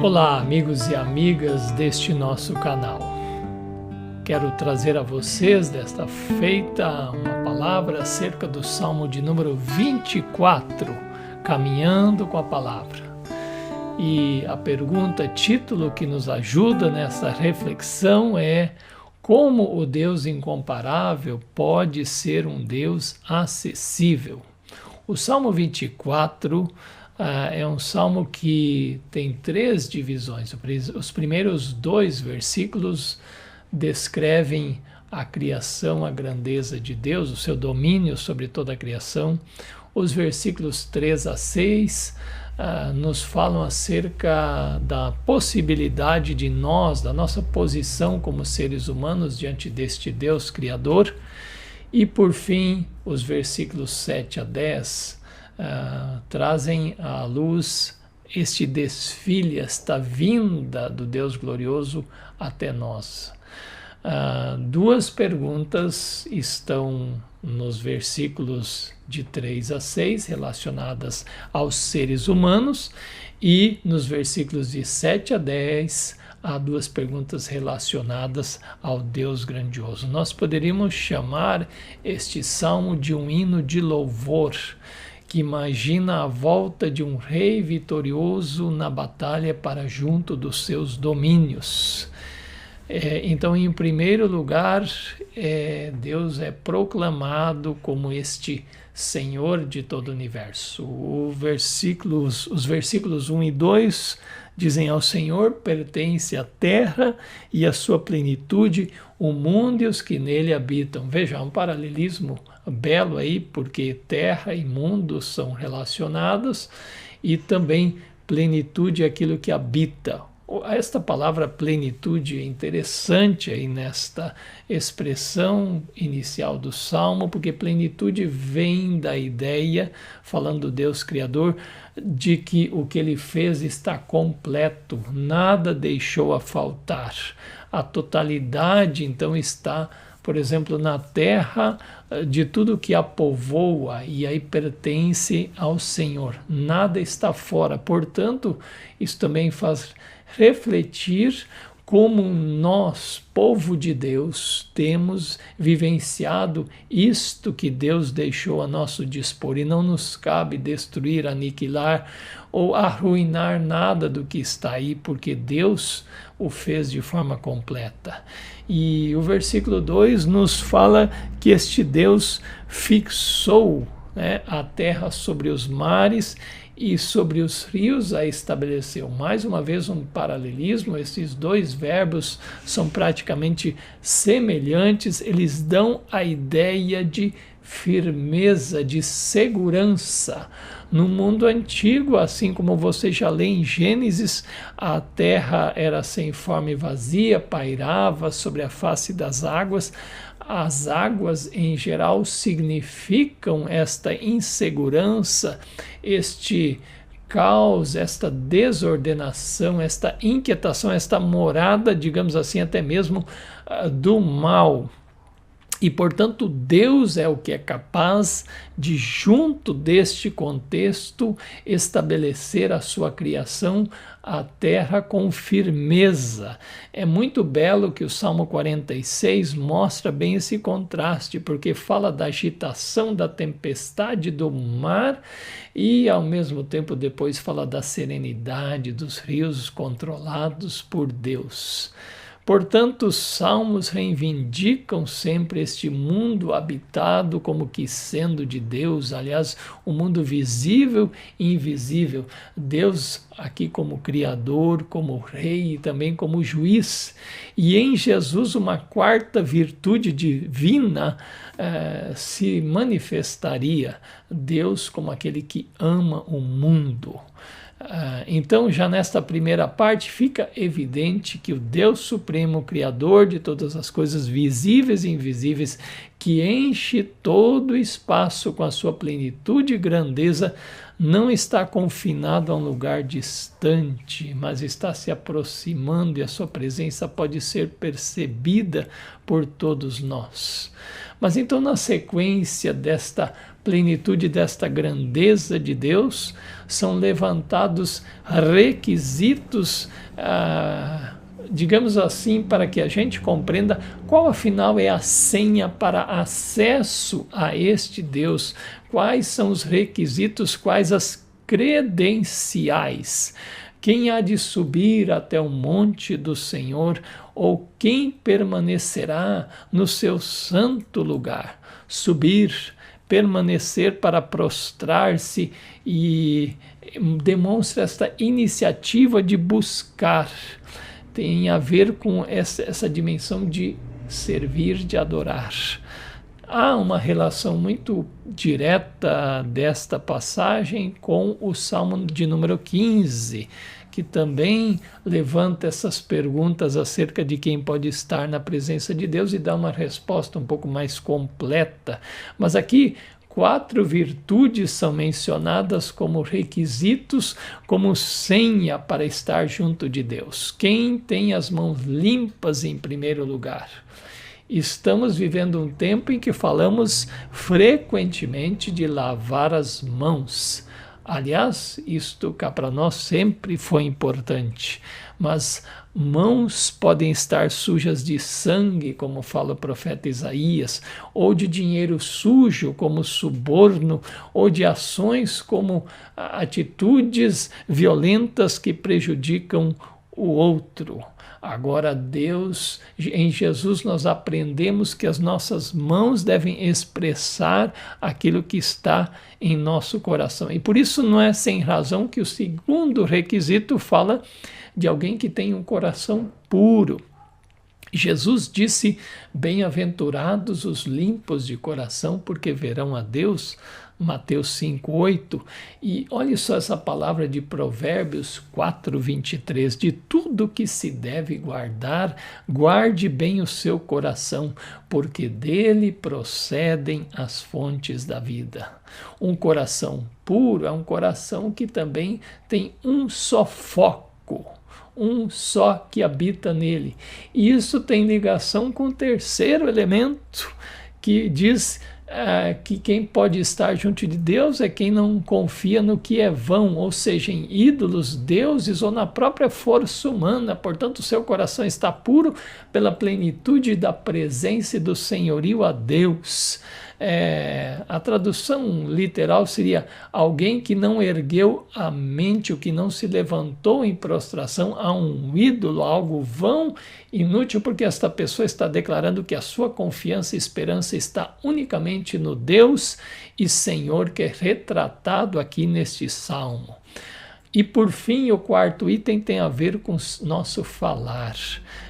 Olá, amigos e amigas deste nosso canal. Quero trazer a vocês desta feita uma palavra acerca do Salmo de número 24, Caminhando com a Palavra. E a pergunta, título que nos ajuda nessa reflexão é: como o Deus incomparável pode ser um Deus acessível? O Salmo 24 é um salmo que tem três divisões. Os primeiros dois versículos descrevem a criação, a grandeza de Deus, o seu domínio sobre toda a criação. Os versículos 3 a 6 nos falam acerca da possibilidade de nós, da nossa posição como seres humanos diante deste Deus Criador. E por fim, os versículos 7 a 10 trazem à luz este desfile, esta vinda do Deus glorioso até nós. Duas perguntas estão nos versículos de 3 a 6 relacionadas aos seres humanos, e nos versículos de 7 a 10 há duas perguntas relacionadas ao Deus grandioso. Nós poderíamos chamar este salmo de um hino de louvor, que imagina a volta de um rei vitorioso na batalha para junto dos seus domínios. Então, em primeiro lugar, Deus é proclamado como este Senhor de todo o universo. Os versículos 1 e 2 dizem: ao Senhor pertence a terra e a sua plenitude, o mundo e os que nele habitam. Veja, um paralelismo belo aí, porque terra e mundo são relacionados, e também plenitude é aquilo que habita. Esta palavra plenitude é interessante aí nesta expressão inicial do Salmo, porque plenitude vem da ideia, falando do Deus Criador, de que o que ele fez está completo, nada deixou a faltar. A totalidade, então, está, por exemplo, na terra, de tudo que a povoa, e aí pertence ao Senhor. Nada está fora. Portanto, isso também faz refletir como nós, povo de Deus, temos vivenciado isto que Deus deixou a nosso dispor, e não nos cabe destruir, aniquilar ou arruinar nada do que está aí, porque Deus o fez de forma completa. E o versículo 2 nos fala que este Deus fixou a terra sobre os mares e sobre os rios a estabeleceu. Mais uma vez um paralelismo, esses dois verbos são praticamente semelhantes, eles dão a ideia de firmeza, de segurança. No mundo antigo, assim como você já lê em Gênesis, a terra era sem forma e vazia, pairava sobre a face das águas. As águas, em geral, significam esta insegurança, este caos, esta desordenação, esta inquietação, esta morada, digamos assim, até mesmo do mal. E, portanto, Deus é o que é capaz de, junto deste contexto, estabelecer a sua criação, a terra, com firmeza. É muito belo que o Salmo 46 mostra bem esse contraste, porque fala da agitação, da tempestade do mar e, ao mesmo tempo, depois fala da serenidade dos rios controlados por Deus. Portanto, os salmos reivindicam sempre este mundo habitado como que sendo de Deus, aliás, o mundo visível e invisível. Deus aqui como Criador, como Rei e também como Juiz. E em Jesus uma quarta virtude divina se manifestaria, Deus como aquele que ama o mundo. Então, já nesta primeira parte, fica evidente que o Deus Supremo, Criador de todas as coisas visíveis e invisíveis, que enche todo o espaço com a sua plenitude e grandeza, não está confinado a um lugar distante, mas está se aproximando e a sua presença pode ser percebida por todos nós. Mas então, na sequência desta plenitude, desta grandeza de Deus, são levantados requisitos, digamos assim, para que a gente compreenda qual afinal é a senha para acesso a este Deus, quais são os requisitos, quais as credenciais. Quem há de subir até o monte do Senhor, ou quem permanecerá no seu santo lugar? Subir, permanecer para prostrar-se, e demonstra esta iniciativa de buscar. Tem a ver com essa dimensão de servir, de adorar. Há uma relação muito direta desta passagem com o Salmo de número 15, que também levanta essas perguntas acerca de quem pode estar na presença de Deus e dá uma resposta um pouco mais completa. Mas aqui 4 virtudes são mencionadas como requisitos, como senha para estar junto de Deus. Quem tem as mãos limpas em primeiro lugar? Estamos vivendo um tempo em que falamos frequentemente de lavar as mãos. Aliás, isto cá para nós sempre foi importante, mas mãos podem estar sujas de sangue, como fala o profeta Isaías, ou de dinheiro sujo, como suborno, ou de ações como atitudes violentas que prejudicam o outro. Agora, Deus, em Jesus, nós aprendemos que as nossas mãos devem expressar aquilo que está em nosso coração. E por isso não é sem razão que o segundo requisito fala de alguém que tem um coração puro. Jesus disse: bem-aventurados os limpos de coração, porque verão a Deus. Mateus 5:8, e olhe só essa palavra de Provérbios 4:23, de tudo que se deve guardar, guarde bem o seu coração, porque dele procedem as fontes da vida. Um coração puro é um coração que também tem um só foco, um só que habita nele. E isso tem ligação com o terceiro elemento, que diz que quem pode estar junto de Deus é quem não confia no que é vão, ou seja, em ídolos, deuses ou na própria força humana. Portanto, o seu coração está puro pela plenitude da presença e do senhorio a Deus. A tradução literal seria alguém que não ergueu a mente, o que não se levantou em prostração a um ídolo, a algo vão, inútil, porque esta pessoa está declarando que a sua confiança e esperança está unicamente no Deus e Senhor que é retratado aqui neste salmo. E por fim, o quarto item tem a ver com nosso falar.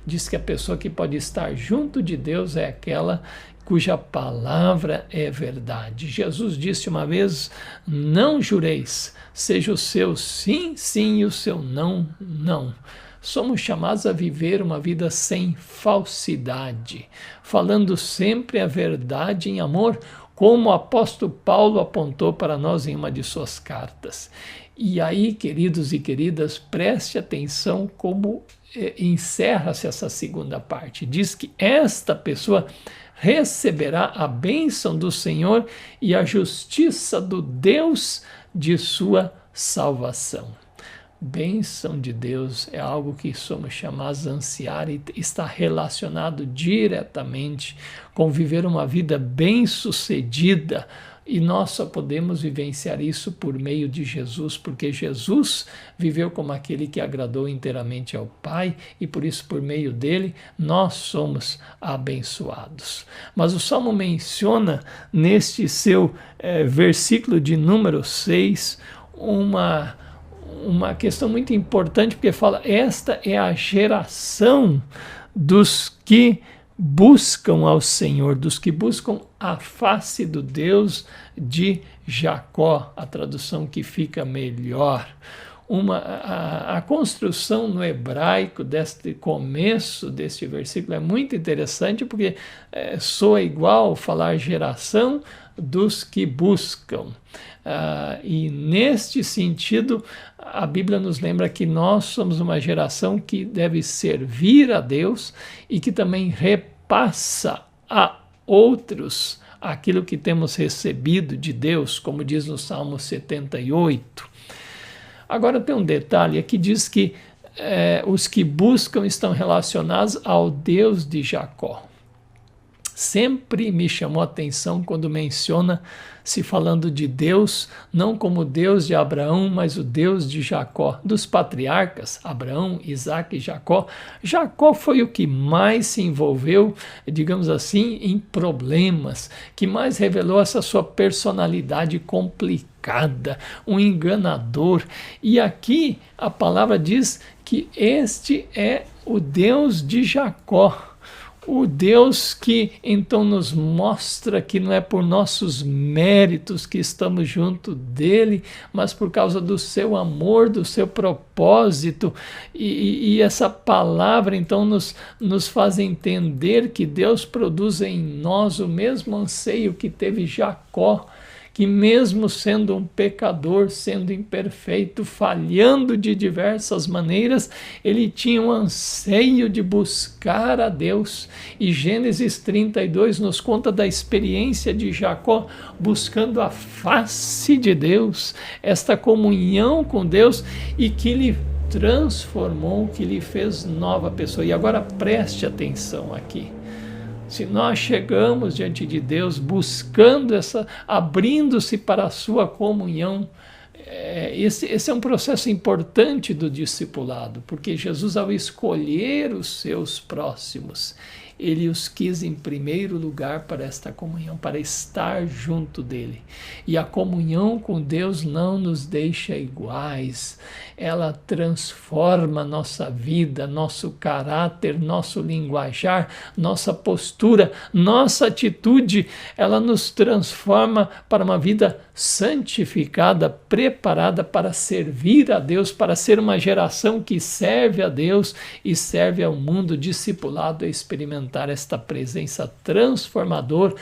Diz que a pessoa que pode estar junto de Deus é aquela cuja palavra é verdade. Jesus disse uma vez: não jureis, seja o seu sim, sim, e o seu não, não. Somos chamados a viver uma vida sem falsidade, falando sempre a verdade em amor, como o apóstolo Paulo apontou para nós em uma de suas cartas. E aí, queridos e queridas, preste atenção como encerra-se essa segunda parte. Diz que esta pessoa receberá a bênção do Senhor e a justiça do Deus de sua salvação. Bênção de Deus é algo que somos chamados a ansiar e está relacionado diretamente com viver uma vida bem-sucedida. E nós só podemos vivenciar isso por meio de Jesus, porque Jesus viveu como aquele que agradou inteiramente ao Pai, e por isso, por meio dele, nós somos abençoados. Mas o Salmo menciona, neste seu versículo de número 6, uma questão muito importante, porque fala: esta é a geração dos que buscam ao Senhor, dos que buscam a face do Deus de Jacó, a tradução que fica melhor. a construção no hebraico deste começo deste versículo é muito interessante, porque soa igual falar geração dos que buscam. E neste sentido, a Bíblia nos lembra que nós somos uma geração que deve servir a Deus e que também repassa a outros aquilo que temos recebido de Deus, como diz no Salmo 78. Agora tem um detalhe aqui, diz que os que buscam estão relacionados ao Deus de Jacó. Sempre me chamou a atenção quando menciona, se falando de Deus, não como o Deus de Abraão, mas o Deus de Jacó, dos patriarcas, Abraão, Isaque e Jacó. Jacó foi o que mais se envolveu, digamos assim, em problemas, que mais revelou essa sua personalidade complicada, um enganador. E aqui a palavra diz que este é o Deus de Jacó. O Deus que então nos mostra que não é por nossos méritos que estamos junto dele, mas por causa do seu amor, do seu propósito. E essa palavra então nos faz entender que Deus produz em nós o mesmo anseio que teve Jacó, que mesmo sendo um pecador, sendo imperfeito, falhando de diversas maneiras, ele tinha um anseio de buscar a Deus. E Gênesis 32 nos conta da experiência de Jacó buscando a face de Deus, esta comunhão com Deus, e que lhe transformou, que lhe fez nova pessoa. E agora preste atenção aqui. Se nós chegamos diante de Deus buscando abrindo-se para a sua comunhão, esse é um processo importante do discipulado, porque Jesus, ao escolher os seus próximos, ele os quis em primeiro lugar para esta comunhão, para estar junto dele. E a comunhão com Deus não nos deixa iguais, ela transforma nossa vida, nosso caráter, nosso linguajar, nossa postura, nossa atitude, ela nos transforma para uma vida santificada, preparada para servir a Deus, para ser uma geração que serve a Deus e serve ao mundo, discipulado a experimentar esta presença transformadora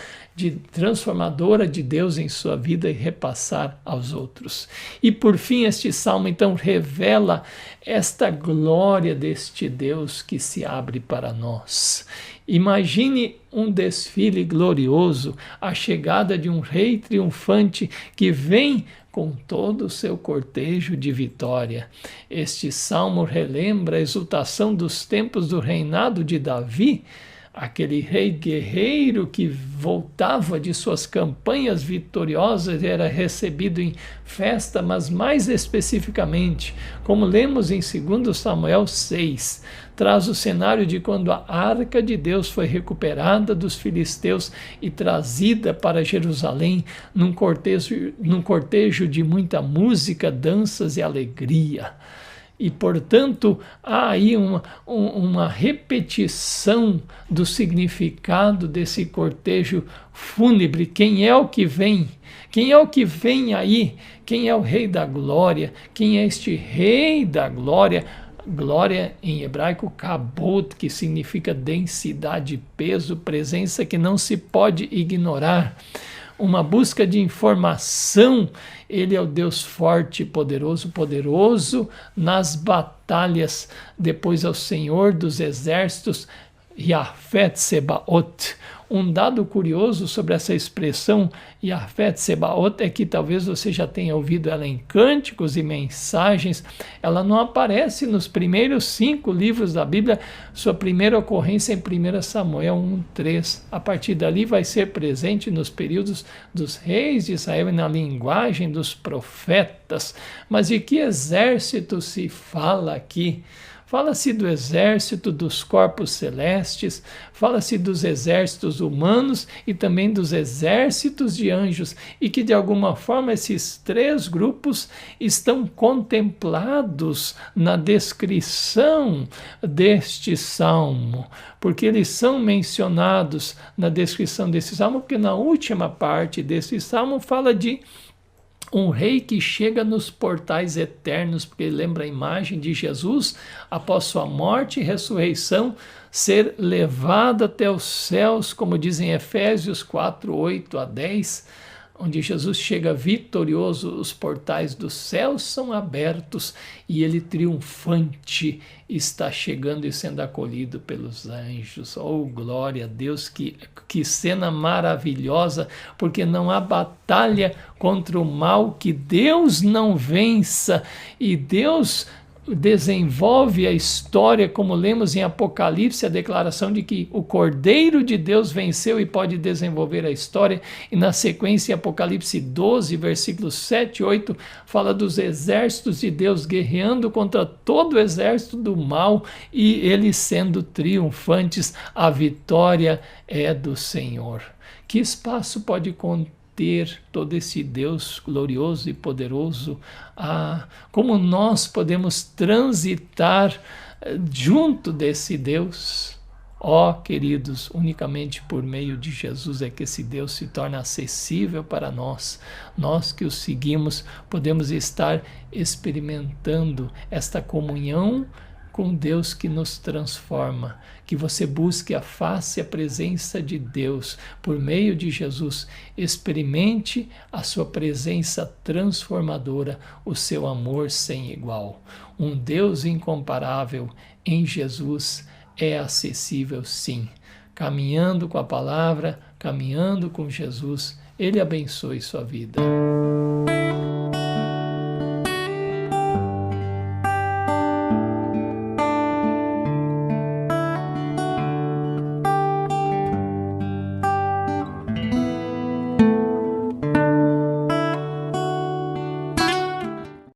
de Deus em sua vida e repassar aos outros. E por fim, este salmo então revela esta glória deste Deus que se abre para nós. Imagine um desfile glorioso, a chegada de um rei triunfante que vem com todo o seu cortejo de vitória. Este salmo relembra a exultação dos tempos do reinado de Davi, aquele rei guerreiro que voltava de suas campanhas vitoriosas e era recebido em festa, mas mais especificamente, como lemos em 2 Samuel 6, traz o cenário de quando a arca de Deus foi recuperada dos filisteus e trazida para Jerusalém num cortejo de muita música, danças e alegria. E, portanto, há aí uma repetição do significado desse cortejo fúnebre. Quem é o que vem? Quem é o que vem aí? Quem é o Rei da Glória? Quem é este Rei da Glória? Glória em hebraico, kabod, que significa densidade, peso, presença que não se pode ignorar. Uma busca de informação. Ele é o Deus forte e poderoso, poderoso nas batalhas. Depois é o Senhor dos exércitos, Yahvé Tsebaot. Um dado curioso sobre essa expressão Yahvé Tsebaot é que talvez você já tenha ouvido ela em cânticos e mensagens. Ela não aparece nos primeiros 5 livros da Bíblia. Sua primeira ocorrência em 1 Samuel 1:3. A partir dali vai ser presente nos períodos dos reis de Israel e na linguagem dos profetas. Mas de que exército se fala aqui? Fala-se do exército dos corpos celestes, fala-se dos exércitos humanos e também dos exércitos de anjos, e que de alguma forma esses 3 grupos estão contemplados na descrição deste salmo, porque eles são mencionados na descrição desse salmo, porque na última parte desse salmo fala de Um rei que chega nos portais eternos, porque lembra a imagem de Jesus, após sua morte e ressurreição, ser levado até os céus, como dizem Efésios 4, 8 a 10, onde Jesus chega vitorioso, os portais dos céus são abertos e ele triunfante está chegando e sendo acolhido pelos anjos. Oh, glória a Deus, que cena maravilhosa, porque não há batalha contra o mal que Deus não vença, e Deus desenvolve a história, como lemos em Apocalipse, a declaração de que o Cordeiro de Deus venceu e pode desenvolver a história, e na sequência em Apocalipse 12, versículos 7 e 8, fala dos exércitos de Deus guerreando contra todo o exército do mal e eles sendo triunfantes. A vitória é do Senhor. Que espaço pode conter todo esse Deus glorioso e poderoso? Como nós podemos transitar junto desse Deus? Queridos, unicamente por meio de Jesus é que esse Deus se torna acessível para nós. Nós que o seguimos podemos estar experimentando esta comunhão com Deus que nos transforma. Que você busque a face e a presença de Deus por meio de Jesus. Experimente a sua presença transformadora, o seu amor sem igual. Um Deus incomparável em Jesus é acessível, sim. Caminhando com a palavra, caminhando com Jesus, Ele abençoe sua vida.